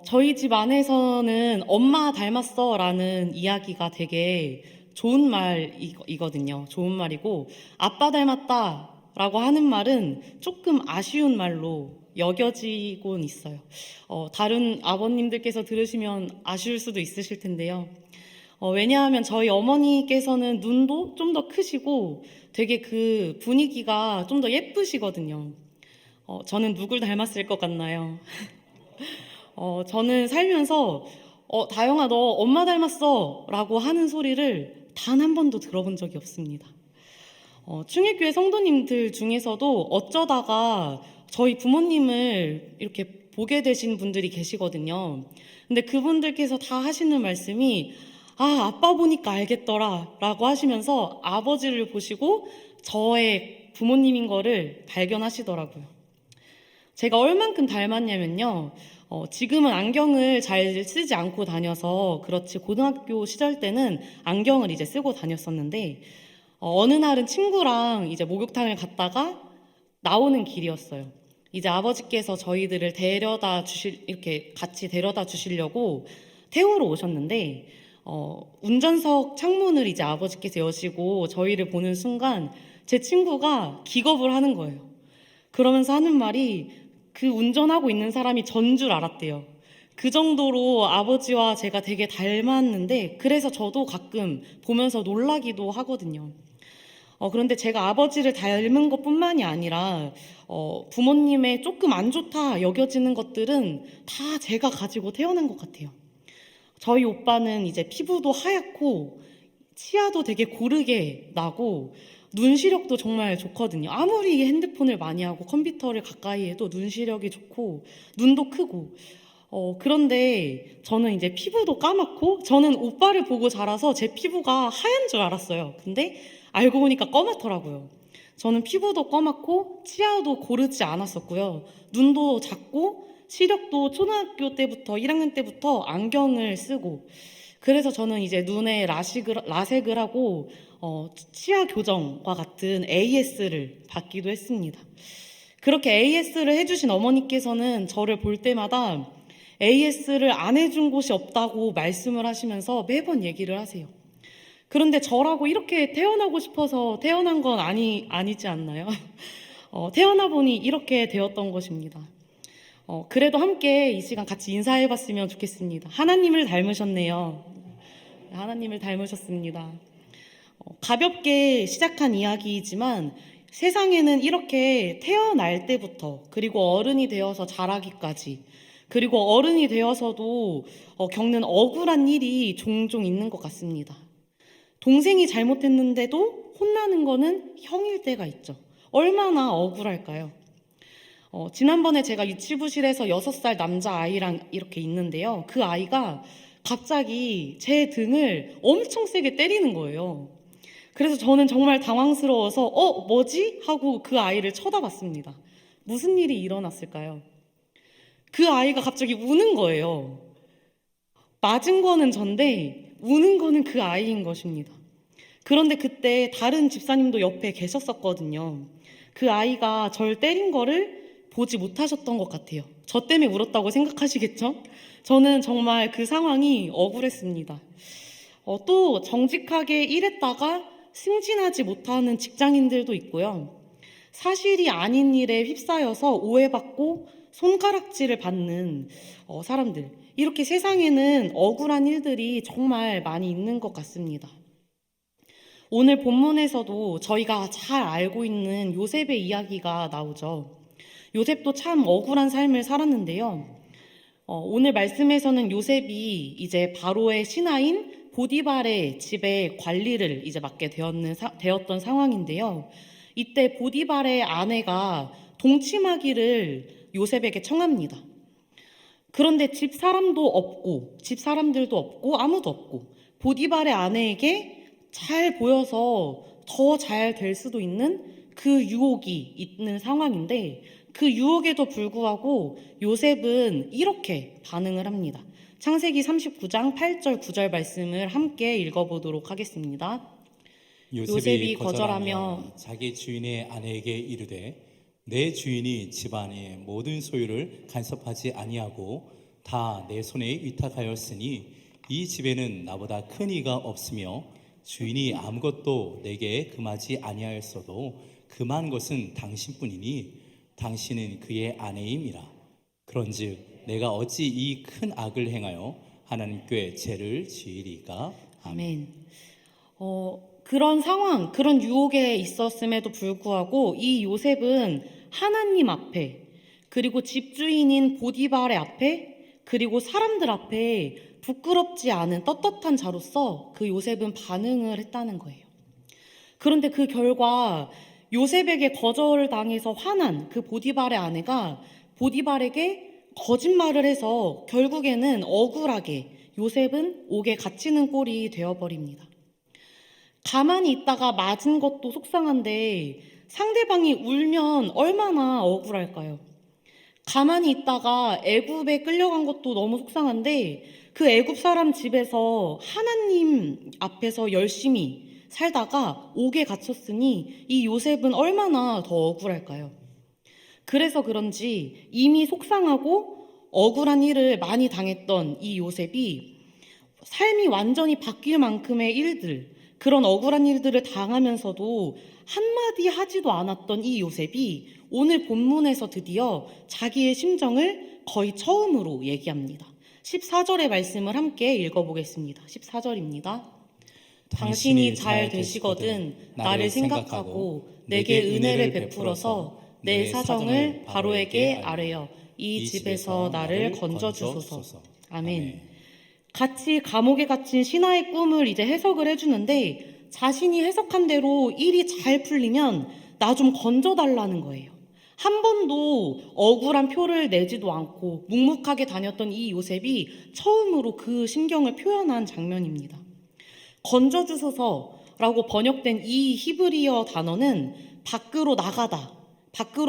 저희 집 안에서는 엄마 닮았어 라는 이야기가 되게 좋은 말이거든요. 좋은 말이고, 아빠 닮았다 라고 하는 말은 조금 아쉬운 말로 여겨지곤 있어요. 다른 아버님들께서 들으시면 아쉬울 수도 있으실 텐데요. 왜냐하면 저희 어머니께서는 눈도 좀 더 크시고 되게 그 분위기가 좀 더 예쁘시거든요. 저는 누굴 닮았을 것 같나요? 저는 살면서 다영아 너 엄마 닮았어 라고 하는 소리를 단 한 번도 들어본 적이 없습니다. 충일교회 성도님들 중에서도 어쩌다가 저희 부모님을 이렇게 보게 되신 분들이 계시거든요. 근데 그분들께서 다 하시는 말씀이 아빠 보니까 알겠더라 라고 하시면서 아버지를 보시고 저의 부모님인 거를 발견하시더라고요. 제가 얼만큼 닮았냐면요. 지금은 안경을 잘 쓰지 않고 다녀서 그렇지 고등학교 시절 때는 안경을 이제 쓰고 다녔었는데 어느 날은 친구랑 이제 목욕탕을 갔다가 나오는 길이었어요. 이제 아버지께서 저희들을 이렇게 같이 데려다 주시려고 태우러 오셨는데 운전석 창문을 이제 아버지께서 여시고 저희를 보는 순간 제 친구가 기겁을 하는 거예요. 그러면서 하는 말이 그 운전하고 있는 사람이 전 줄 알았대요. 그 정도로 아버지와 제가 되게 닮았는데 그래서 저도 가끔 보면서 놀라기도 하거든요. 그런데 제가 아버지를 닮은 것뿐만이 아니라 부모님의 조금 안 좋다 여겨지는 것들은 다 제가 가지고 태어난 것 같아요. 저희 오빠는 이제 피부도 하얗고 치아도 되게 고르게 나고 눈 시력도 정말 좋거든요. 아무리 핸드폰을 많이 하고 컴퓨터를 가까이 해도 눈 시력이 좋고 눈도 크고 그런데 저는 이제 피부도 까맣고 저는 오빠를 보고 자라서 제 피부가 하얀 줄 알았어요. 근데 알고 보니까 검맣더라고요. 저는 피부도 검맣고 치아도 고르지 않았었고요. 눈도 작고 시력도 초등학교 때부터 1학년 때부터 안경을 쓰고 그래서 저는 이제 눈에 라섹을 하고 치아 교정과 같은 AS를 받기도 했습니다. 그렇게 AS를 해주신 어머니께서는 저를 볼 때마다 AS를 안 해준 곳이 없다고 말씀을 하시면서 매번 얘기를 하세요. 그런데 저라고 이렇게 태어나고 싶어서 태어난 건 아니지 않나요? 태어나 보니 이렇게 되었던 것입니다. 그래도 함께 이 시간 같이 인사해 봤으면 좋겠습니다. 하나님을 닮으셨네요. 하나님을 닮으셨습니다. 가볍게 시작한 이야기이지만 세상에는 이렇게 태어날 때부터 그리고 어른이 되어서 자라기까지 그리고 어른이 되어서도 겪는 억울한 일이 종종 있는 것 같습니다. 동생이 잘못했는데도 혼나는 거는 형일 때가 있죠. 얼마나 억울할까요? 지난번에 제가 유치부실에서 6살 남자아이랑 이렇게 있는데요. 그 아이가 갑자기 제 등을 엄청 세게 때리는 거예요. 그래서 저는 정말 당황스러워서 뭐지? 하고 그 아이를 쳐다봤습니다. 무슨 일이 일어났을까요? 그 아이가 갑자기 우는 거예요. 맞은 거는 전데 우는 거는 그 아이인 것입니다. 그런데 그때 다른 집사님도 옆에 계셨었거든요. 그 아이가 절 때린 거를 보지 못하셨던 것 같아요. 저 때문에 울었다고 생각하시겠죠? 저는 정말 그 상황이 억울했습니다. 또 정직하게 일했다가 승진하지 못하는 직장인들도 있고요. 사실이 아닌 일에 휩싸여서 오해받고 손가락질을 받는 사람들. 이렇게 세상에는 억울한 일들이 정말 많이 있는 것 같습니다. 오늘 본문에서도 저희가 잘 알고 있는 요셉의 이야기가 나오죠. 요셉도 참 억울한 삶을 살았는데요. 오늘 말씀에서는 요셉이 이제 바로의 신하인 보디발의 집의 관리를 이제 맡게 되었던 상황인데요. 이때 보디발의 아내가 동침하기를 요셉에게 청합니다. 그런데 집 사람들도 없고 아무도 없고 보디발의 아내에게 잘 보여서 더 잘 될 수도 있는 그 유혹이 있는 상황인데 그 유혹에도 불구하고 요셉은 이렇게 반응을 합니다. 창세기 39장 8절 9절 말씀을 함께 읽어보도록 하겠습니다. 요셉이 거절하며 자기 주인의 아내에게 이르되 내 주인이 집안의 모든 소유를 간섭하지 아니하고 다 내 손에 위탁하였으니 이 집에는 나보다 큰 이가 없으며 주인이 아무것도 내게 금하지 아니하였어도 금한 것은 당신뿐이니 당신은 그의 아내임이라. 그런즉 내가 어찌 이 큰 악을 행하여 하나님께 죄를 지으리까? 아멘. 그런 상황, 그런 유혹에 있었음에도 불구하고 이 요셉은 하나님 앞에, 그리고 집주인인 보디발의 앞에, 그리고 사람들 앞에 부끄럽지 않은 떳떳한 자로서 그 요셉은 반응을 했다는 거예요. 그런데 그 결과 요셉에게 거절당해서 화난 그 보디발의 아내가 보디발에게 거짓말을 해서 결국에는 억울하게 요셉은 옥에 갇히는 꼴이 되어버립니다. 가만히 있다가 맞은 것도 속상한데 상대방이 울면 얼마나 억울할까요? 가만히 있다가 애굽에 끌려간 것도 너무 속상한데 그 애굽 사람 집에서 하나님 앞에서 열심히 살다가 옥에 갇혔으니 이 요셉은 얼마나 더 억울할까요? 그래서 그런지 이미 속상하고 억울한 일을 많이 당했던 이 요셉이 삶이 완전히 바뀔 만큼의 일들, 그런 억울한 일들을 당하면서도 한마디 하지도 않았던 이 요셉이 오늘 본문에서 드디어 자기의 심정을 거의 처음으로 얘기합니다. 14절의 말씀을 함께 읽어보겠습니다. 14절입니다. 당신이 잘 되시거든 나를 생각하고 내게 은혜를 베풀어서 내 사정을 바로에게 아뢰어 이 집에서 나를 건져주소서. 아멘. 같이 감옥에 갇힌 신하의 꿈을 이제 해석을 해주는데 자신이 해석한 대로 일이 잘 풀리면 나 좀 건져달라는 거예요. 한 번도 억울한 표를 내지도 않고 묵묵하게 다녔던 이 요셉이 처음으로 그 심경을 표현한 장면입니다. 건져주소서라고 번역된 이 히브리어 단어는 밖으로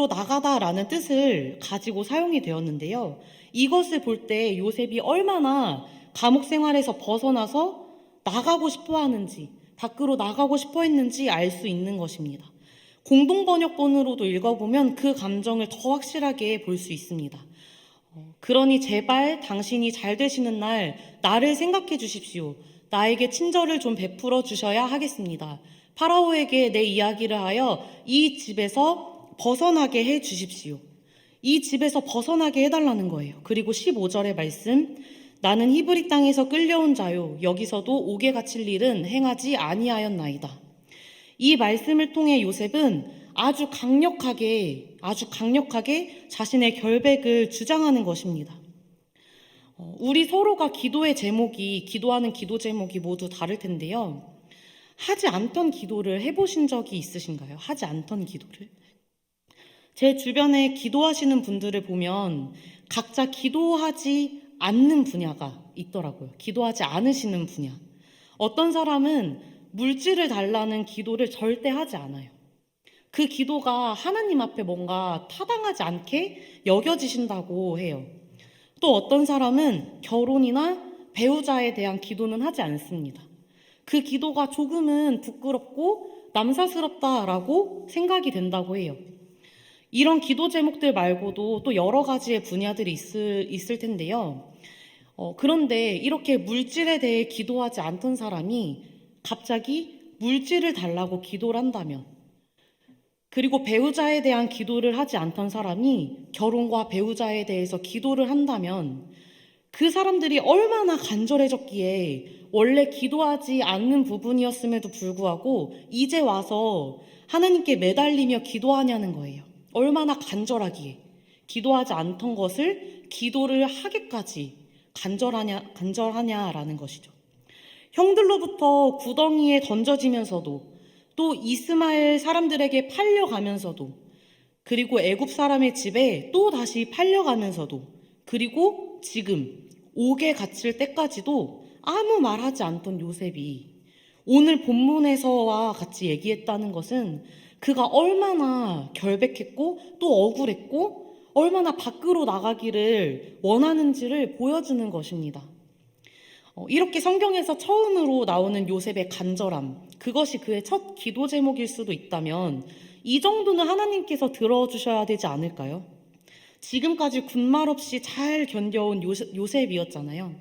나가다라는 뜻을 가지고 사용이 되었는데요. 이것을 볼 때 요셉이 얼마나 감옥 생활에서 벗어나서 나가고 싶어 하는지, 밖으로 나가고 싶어 했는지 알 수 있는 것입니다. 공동번역본으로도 읽어보면 그 감정을 더 확실하게 볼 수 있습니다. 그러니 제발 당신이 잘 되시는 날 나를 생각해 주십시오. 나에게 친절을 좀 베풀어 주셔야 하겠습니다. 파라오에게 내 이야기를 하여 이 집에서 벗어나게 해 주십시오. 이 집에서 벗어나게 해달라는 거예요. 그리고 15절의 말씀, 나는 히브리 땅에서 끌려온 자요 여기서도 옥에 갇힐 일은 행하지 아니하였나이다. 이 말씀을 통해 요셉은 아주 강력하게 자신의 결백을 주장하는 것입니다. 우리 서로가 기도하는 기도 제목이 모두 다를 텐데요. 하지 않던 기도를 해보신 적이 있으신가요? 하지 않던 기도를? 제 주변에 기도하시는 분들을 보면 각자 기도하지 않는 분야가 있더라고요. 기도하지 않으시는 분야. 어떤 사람은 물질을 달라는 기도를 절대 하지 않아요. 그 기도가 하나님 앞에 뭔가 타당하지 않게 여겨지신다고 해요. 또 어떤 사람은 결혼이나 배우자에 대한 기도는 하지 않습니다. 그 기도가 조금은 부끄럽고 남사스럽다라고 생각이 된다고 해요. 이런 기도 제목들 말고도 또 여러 가지의 분야들이 있을 텐데요. 그런데 이렇게 물질에 대해 기도하지 않던 사람이 갑자기 물질을 달라고 기도를 한다면, 그리고 배우자에 대한 기도를 하지 않던 사람이 결혼과 배우자에 대해서 기도를 한다면 그 사람들이 얼마나 간절해졌기에 원래 기도하지 않는 부분이었음에도 불구하고 이제 와서 하나님께 매달리며 기도하냐는 거예요. 얼마나 간절하기에 기도하지 않던 것을 기도를 하기까지 간절하냐라는 것이죠. 형들로부터 구덩이에 던져지면서도 또 이스마엘 사람들에게 팔려가면서도 그리고 애굽 사람의 집에 또 다시 팔려가면서도 그리고 지금 옥에 갇힐 때까지도 아무 말하지 않던 요셉이 오늘 본문에서와 같이 얘기했다는 것은 그가 얼마나 결백했고 또 억울했고 얼마나 밖으로 나가기를 원하는지를 보여주는 것입니다. 이렇게 성경에서 처음으로 나오는 요셉의 간절함, 그것이 그의 첫 기도 제목일 수도 있다면 이 정도는 하나님께서 들어주셔야 되지 않을까요? 지금까지 군말 없이 잘 견뎌온 요셉이었잖아요.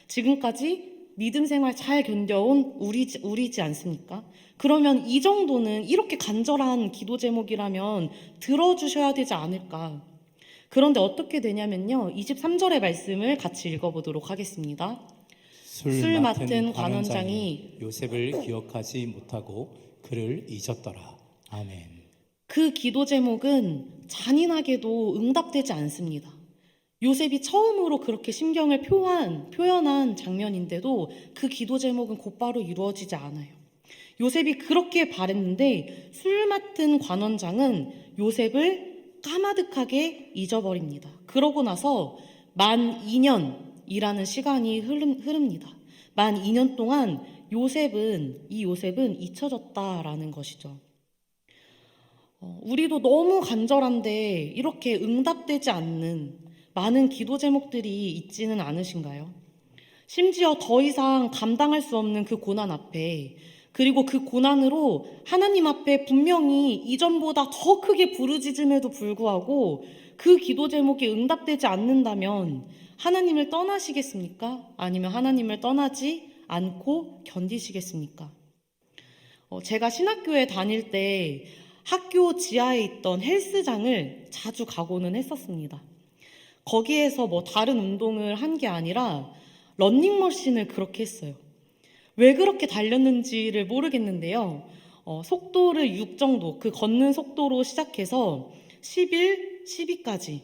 지금까지 믿음 생활 잘 견뎌온 우리지 않습니까? 그러면 이 정도는 이렇게 간절한 기도 제목이라면 들어주셔야 되지 않을까? 그런데 어떻게 되냐면요. 23절의 말씀을 같이 읽어보도록 하겠습니다. 술 맡은 관원장이 요셉을 기억하지 못하고 그를 잊었더라. 아멘. 그 기도 제목은 잔인하게도 응답되지 않습니다. 요셉이 처음으로 그렇게 심경을 표현한 장면인데도 그 기도 제목은 곧바로 이루어지지 않아요. 요셉이 그렇게 바랬는데 술 맡은 관원장은 요셉을 까마득하게 잊어버립니다. 그러고 나서 만 2년이라는 시간이 흐릅니다. 만 2년 동안 이 요셉은 잊혀졌다라는 것이죠. 우리도 너무 간절한데 이렇게 응답되지 않는 많은 기도 제목들이 있지는 않으신가요? 심지어 더 이상 감당할 수 없는 그 고난 앞에, 그리고 그 고난으로 하나님 앞에 분명히 이전보다 더 크게 부르짖음에도 불구하고 그 기도 제목이 응답되지 않는다면 하나님을 떠나시겠습니까? 아니면 하나님을 떠나지 않고 견디시겠습니까? 제가 신학교에 다닐 때 학교 지하에 있던 헬스장을 자주 가고는 했었습니다. 거기에서 뭐 다른 운동을 한 게 아니라 러닝머신을 그렇게 했어요. 왜 그렇게 달렸는지를 모르겠는데요. 속도를 6 정도, 그 걷는 속도로 시작해서 11, 12까지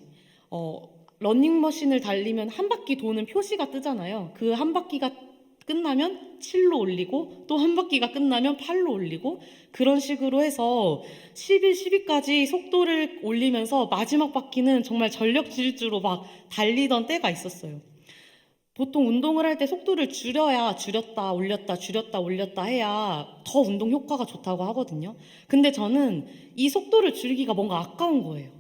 러닝머신을 달리면 한 바퀴 도는 표시가 뜨잖아요. 그 한 바퀴가 끝나면 7로 올리고 또 한 바퀴가 끝나면 8로 올리고 그런 식으로 해서 11, 12까지 속도를 올리면서 마지막 바퀴는 정말 전력 질주로 막 달리던 때가 있었어요. 보통 운동을 할 때 속도를 줄였다 올렸다 해야 더 운동 효과가 좋다고 하거든요. 근데 저는 이 속도를 줄이기가 뭔가 아까운 거예요.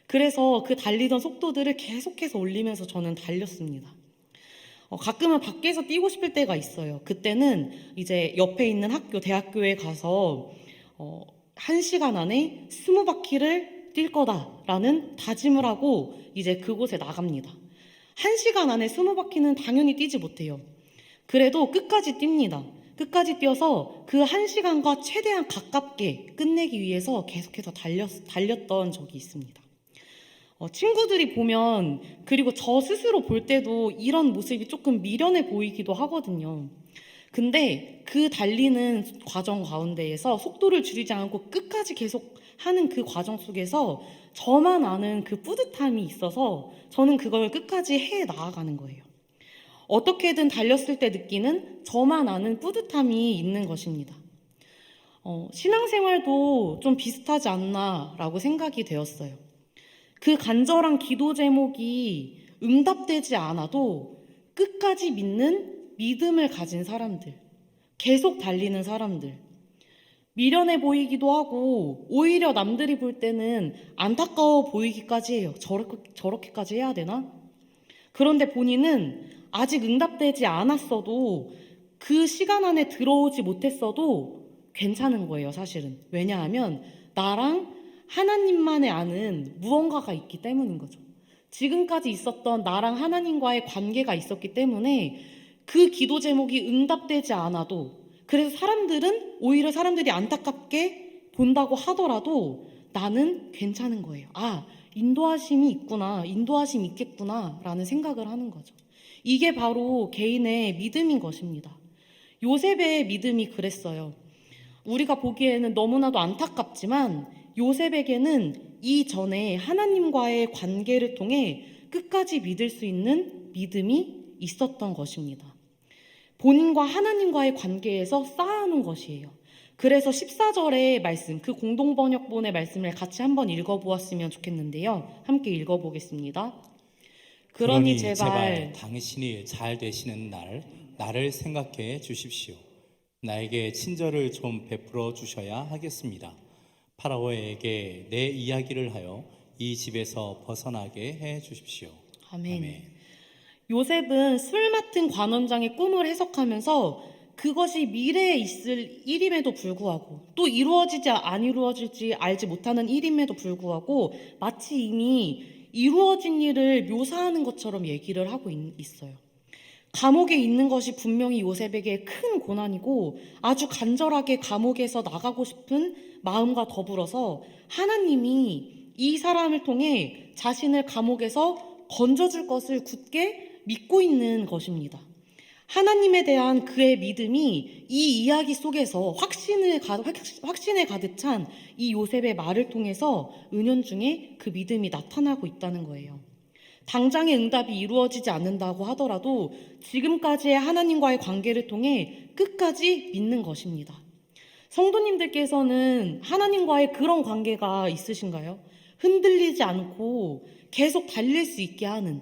그래서 그 달리던 속도들을 계속해서 올리면서 저는 달렸습니다. 가끔은 밖에서 뛰고 싶을 때가 있어요. 그때는 이제 옆에 있는 대학교에 가서 1시간 안에 20바퀴를 뛸 거다라는 다짐을 하고 이제 그곳에 나갑니다. 1시간 안에 20바퀴는 당연히 뛰지 못해요. 그래도 끝까지 뜁니다. 끝까지 뛰어서 그 1시간과 최대한 가깝게 끝내기 위해서 계속해서 달렸던 적이 있습니다. 친구들이 보면, 그리고 저 스스로 볼 때도 이런 모습이 조금 미련해 보이기도 하거든요. 근데 그 달리는 과정 가운데에서 속도를 줄이지 않고 끝까지 계속 하는 그 과정 속에서 저만 아는 그 뿌듯함이 있어서 저는 그걸 끝까지 해 나아가는 거예요. 어떻게든 달렸을 때 느끼는 저만 아는 뿌듯함이 있는 것입니다. 신앙생활도 좀 비슷하지 않나라고 생각이 되었어요. 그 간절한 기도 제목이 응답되지 않아도 끝까지 믿는 믿음을 가진 사람들, 계속 달리는 사람들, 미련해 보이기도 하고 오히려 남들이 볼 때는 안타까워 보이기까지 해요. 저렇게까지 해야 되나? 그런데 본인은 아직 응답되지 않았어도 그 시간 안에 들어오지 못했어도 괜찮은 거예요, 사실은. 왜냐하면 나랑 하나님만의 아는 무언가가 있기 때문인 거죠. 지금까지 있었던 나랑 하나님과의 관계가 있었기 때문에 그 기도 제목이 응답되지 않아도, 그래서 오히려 사람들이 안타깝게 본다고 하더라도 나는 괜찮은 거예요. 인도하심이 있구나, 인도하심이 있겠구나 라는 생각을 하는 거죠. 이게 바로 개인의 믿음인 것입니다. 요셉의 믿음이 그랬어요. 우리가 보기에는 너무나도 안타깝지만 요셉에게는 이전에 하나님과의 관계를 통해 끝까지 믿을 수 있는 믿음이 있었던 것입니다. 본인과 하나님과의 관계에서 쌓아놓은 것이에요. 그래서 14절의 말씀, 그 공동번역본의 말씀을 같이 한번 읽어보았으면 좋겠는데요. 함께 읽어보겠습니다. 그러니 제발 당신이 잘 되시는 나를 생각해 주십시오. 나에게 친절을 좀 베풀어 주셔야 하겠습니다. 파라오에게 내 이야기를 하여 이 집에서 벗어나게 해 주십시오. 아멘. 요셉은 술 맡은 관원장의 꿈을 해석하면서 그것이 미래에 있을 일임에도 불구하고 또 이루어질지 안 이루어질지 알지 못하는 일임에도 불구하고 마치 이미 이루어진 일을 묘사하는 것처럼 얘기를 하고 있어요. 감옥에 있는 것이 분명히 요셉에게 큰 고난이고 아주 간절하게 감옥에서 나가고 싶은 마음과 더불어서 하나님이 이 사람을 통해 자신을 감옥에서 건져줄 것을 굳게 믿고 있는 것입니다. 하나님에 대한 그의 믿음이 이 이야기 속에서 확신에 가득 찬 이 요셉의 말을 통해서 은연중에 그 믿음이 나타나고 있다는 거예요. 당장의 응답이 이루어지지 않는다고 하더라도 지금까지의 하나님과의 관계를 통해 끝까지 믿는 것입니다. 성도님들께서는 하나님과의 그런 관계가 있으신가요? 흔들리지 않고 계속 달릴 수 있게 하는,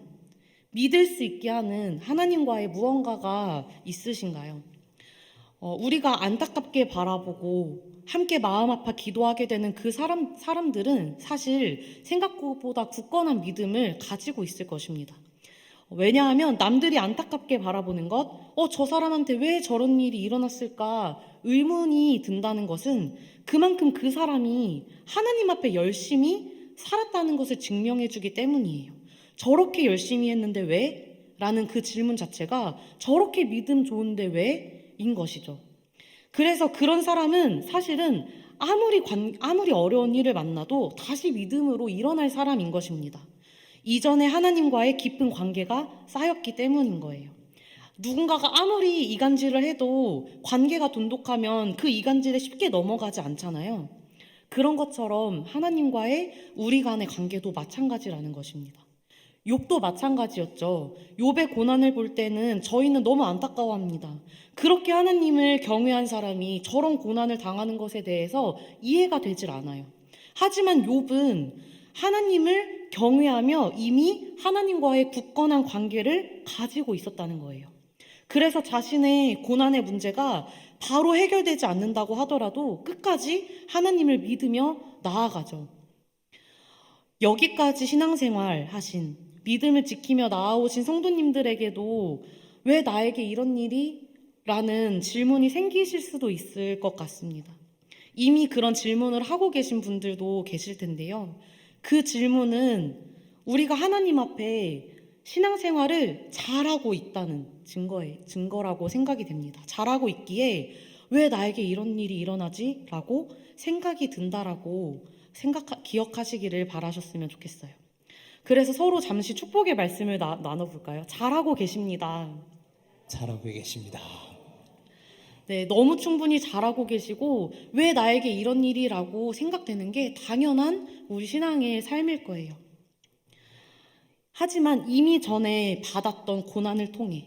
믿을 수 있게 하는 하나님과의 무언가가 있으신가요? 우리가 안타깝게 바라보고 함께 마음 아파 기도하게 되는 그 사람들은 사실 생각보다 굳건한 믿음을 가지고 있을 것입니다. 왜냐하면 남들이 안타깝게 바라보는 것, 저 사람한테 왜 저런 일이 일어났을까 의문이 든다는 것은 그만큼 그 사람이 하나님 앞에 열심히 살았다는 것을 증명해 주기 때문이에요. 저렇게 열심히 했는데 왜? 라는 그 질문 자체가 저렇게 믿음 좋은데 왜? 인 것이죠. 그래서 그런 사람은 사실은 아무리 어려운 일을 만나도 다시 믿음으로 일어날 사람인 것입니다. 이전에 하나님과의 깊은 관계가 쌓였기 때문인 거예요. 누군가가 아무리 이간질을 해도 관계가 돈독하면 그 이간질에 쉽게 넘어가지 않잖아요. 그런 것처럼 하나님과의 우리 간의 관계도 마찬가지라는 것입니다. 욥도 마찬가지였죠. 욥의 고난을 볼 때는 저희는 너무 안타까워합니다. 그렇게 하나님을 경외한 사람이 저런 고난을 당하는 것에 대해서 이해가 되질 않아요. 하지만 욥은 하나님을 경외하며 이미 하나님과의 굳건한 관계를 가지고 있었다는 거예요. 그래서 자신의 고난의 문제가 바로 해결되지 않는다고 하더라도 끝까지 하나님을 믿으며 나아가죠. 여기까지 신앙생활 하신, 믿음을 지키며 나아오신 성도님들에게도 왜 나에게 이런 일이? 라는 질문이 생기실 수도 있을 것 같습니다. 이미 그런 질문을 하고 계신 분들도 계실 텐데요. 그 질문은 우리가 하나님 앞에 신앙생활을 잘하고 있다는 증거라고 생각이 됩니다. 잘하고 있기에 왜 나에게 이런 일이 일어나지? 라고 생각이 든다라고 기억하시기를 바라셨으면 좋겠어요. 그래서 서로 잠시 축복의 말씀을 나눠볼까요? 잘하고 계십니다. 잘하고 계십니다. 네, 너무 충분히 잘하고 계시고 왜 나에게 이런 일이라고 생각되는 게 당연한 우리 신앙의 삶일 거예요. 하지만 이미 전에 받았던 고난을 통해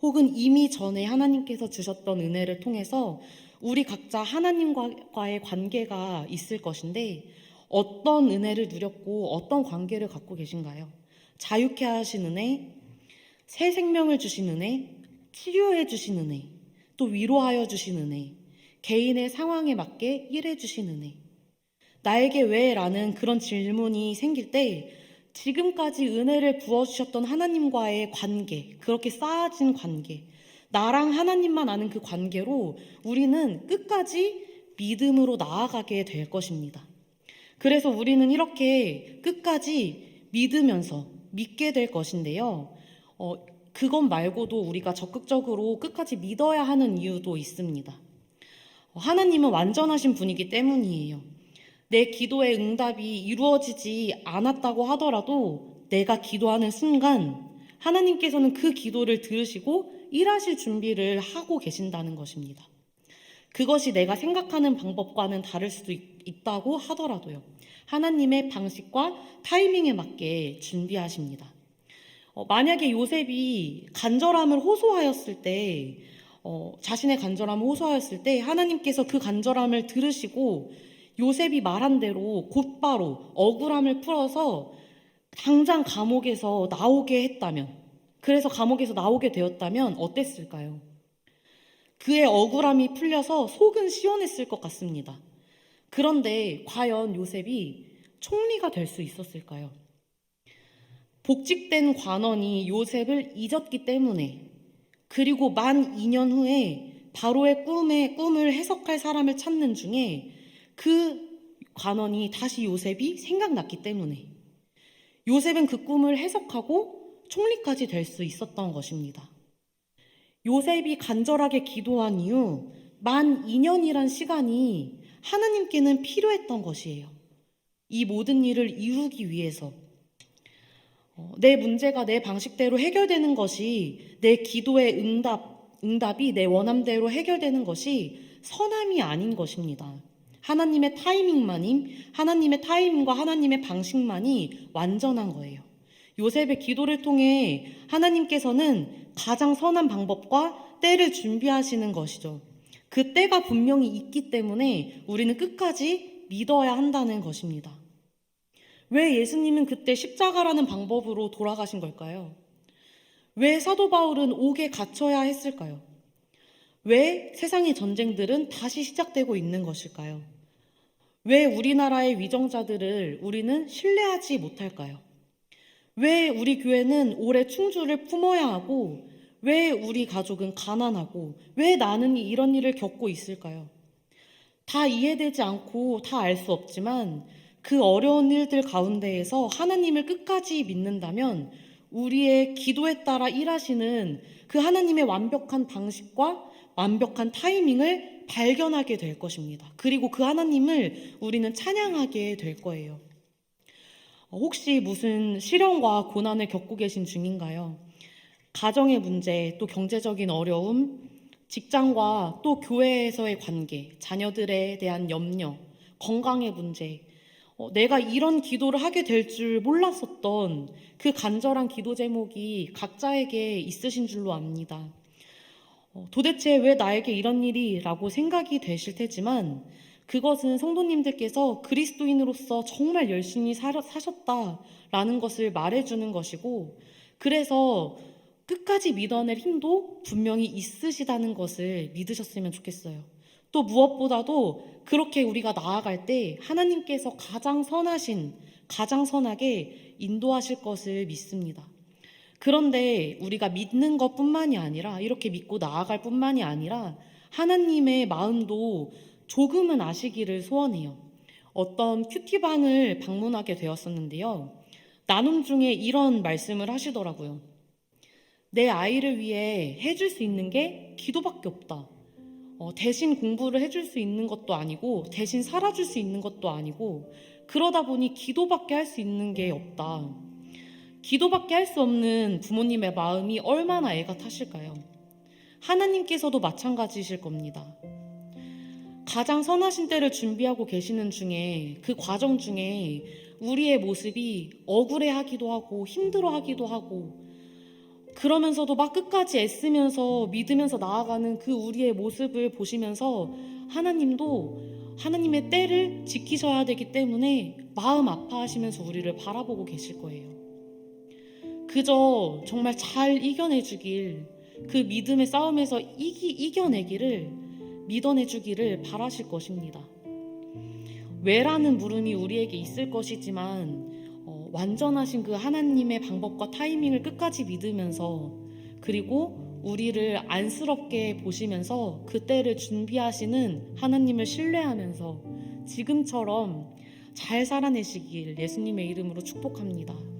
혹은 이미 전에 하나님께서 주셨던 은혜를 통해서 우리 각자 하나님과의 관계가 있을 것인데 어떤 은혜를 누렸고 어떤 관계를 갖고 계신가요? 자유케 하신 은혜, 새 생명을 주신 은혜, 치유해 주신 은혜, 또 위로하여 주신 은혜, 개인의 상황에 맞게 일해 주신 은혜. 나에게 왜? 라는 그런 질문이 생길 때 지금까지 은혜를 부어주셨던 하나님과의 관계, 그렇게 쌓아진 관계, 나랑 하나님만 아는 그 관계로 우리는 끝까지 믿음으로 나아가게 될 것입니다. 그래서 우리는 이렇게 끝까지 믿으면서 믿게 될 것인데요. 그것 말고도 우리가 적극적으로 끝까지 믿어야 하는 이유도 있습니다. 하나님은 완전하신 분이기 때문이에요. 내 기도의 응답이 이루어지지 않았다고 하더라도 내가 기도하는 순간 하나님께서는 그 기도를 들으시고 일하실 준비를 하고 계신다는 것입니다. 그것이 내가 생각하는 방법과는 다를 수도 있다고 하더라도요. 하나님의 방식과 타이밍에 맞게 준비하십니다. 만약에 요셉이 간절함을 호소하였을 때, 자신의 간절함을 호소하였을 때 하나님께서 그 간절함을 들으시고 요셉이 말한 대로 곧바로 억울함을 풀어서 당장 감옥에서 나오게 했다면, 그래서 감옥에서 나오게 되었다면 어땠을까요? 그의 억울함이 풀려서 속은 시원했을 것 같습니다. 그런데 과연 요셉이 총리가 될 수 있었을까요? 복직된 관원이 요셉을 잊었기 때문에, 그리고 만 2년 후에 바로의 꿈을 해석할 사람을 찾는 중에 그 관원이 다시 요셉이 생각났기 때문에 요셉은 그 꿈을 해석하고 총리까지 될 수 있었던 것입니다. 요셉이 간절하게 기도한 이후 만 2년이란 시간이 하나님께는 필요했던 것이에요. 이 모든 일을 이루기 위해서 내 문제가 내 방식대로 해결되는 것이 내 기도의 응답이 내 원함대로 해결되는 것이 선함이 아닌 것입니다. 하나님의 타이밍과 하나님의 방식만이 완전한 거예요. 요셉의 기도를 통해 하나님께서는 가장 선한 방법과 때를 준비하시는 것이죠. 그 때가 분명히 있기 때문에 우리는 끝까지 믿어야 한다는 것입니다. 왜 예수님은 그때 십자가라는 방법으로 돌아가신 걸까요? 왜 사도 바울은 옥에 갇혀야 했을까요? 왜 세상의 전쟁들은 다시 시작되고 있는 것일까요? 왜 우리나라의 위정자들을 우리는 신뢰하지 못할까요? 왜 우리 교회는 올해 충주를 품어야 하고 왜 우리 가족은 가난하고 왜 나는 이런 일을 겪고 있을까요? 다 이해되지 않고 다 알 수 없지만 그 어려운 일들 가운데에서 하나님을 끝까지 믿는다면 우리의 기도에 따라 일하시는 그 하나님의 완벽한 방식과 완벽한 타이밍을 발견하게 될 것입니다. 그리고 그 하나님을 우리는 찬양하게 될 거예요. 혹시 무슨 시련과 고난을 겪고 계신 중인가요? 가정의 문제, 또 경제적인 어려움, 직장과 또 교회에서의 관계, 자녀들에 대한 염려, 건강의 문제, 내가 이런 기도를 하게 될 줄 몰랐었던 그 간절한 기도 제목이 각자에게 있으신 줄로 압니다. 도대체 왜 나에게 이런 일이? 라고 생각이 되실 테지만 그것은 성도님들께서 그리스도인으로서 정말 열심히 사셨다라는 것을 말해주는 것이고 그래서 끝까지 믿어낼 힘도 분명히 있으시다는 것을 믿으셨으면 좋겠어요. 또 무엇보다도 그렇게 우리가 나아갈 때 하나님께서 가장 선하게 인도하실 것을 믿습니다. 그런데 우리가 믿는 것뿐만이 아니라 이렇게 믿고 나아갈 뿐만이 아니라 하나님의 마음도 조금은 아시기를 소원해요. 어떤 큐티방을 방문하게 되었었는데요. 나눔 중에 이런 말씀을 하시더라고요. 내 아이를 위해 해줄 수 있는 게 기도밖에 없다. 대신 공부를 해줄 수 있는 것도 아니고 대신 살아줄 수 있는 것도 아니고 그러다 보니 기도밖에 할 수 있는 게 없다. 기도밖에 할 수 없는 부모님의 마음이 얼마나 애가 타실까요? 하나님께서도 마찬가지이실 겁니다. 가장 선하신 때를 준비하고 계시는 중에 그 과정 중에 우리의 모습이 억울해하기도 하고 힘들어하기도 하고 그러면서도 막 끝까지 애쓰면서 믿으면서 나아가는 그 우리의 모습을 보시면서 하나님도 하나님의 때를 지키셔야 되기 때문에 마음 아파하시면서 우리를 바라보고 계실 거예요. 그저 정말 잘 이겨내주길, 그 믿음의 싸움에서 이겨내기를 믿어내주기를 바라실 것입니다. 왜라는 물음이 우리에게 있을 것이지만 완전하신 그 하나님의 방법과 타이밍을 끝까지 믿으면서 그리고 우리를 안쓰럽게 보시면서 그 때를 준비하시는 하나님을 신뢰하면서 지금처럼 잘 살아내시길 예수님의 이름으로 축복합니다.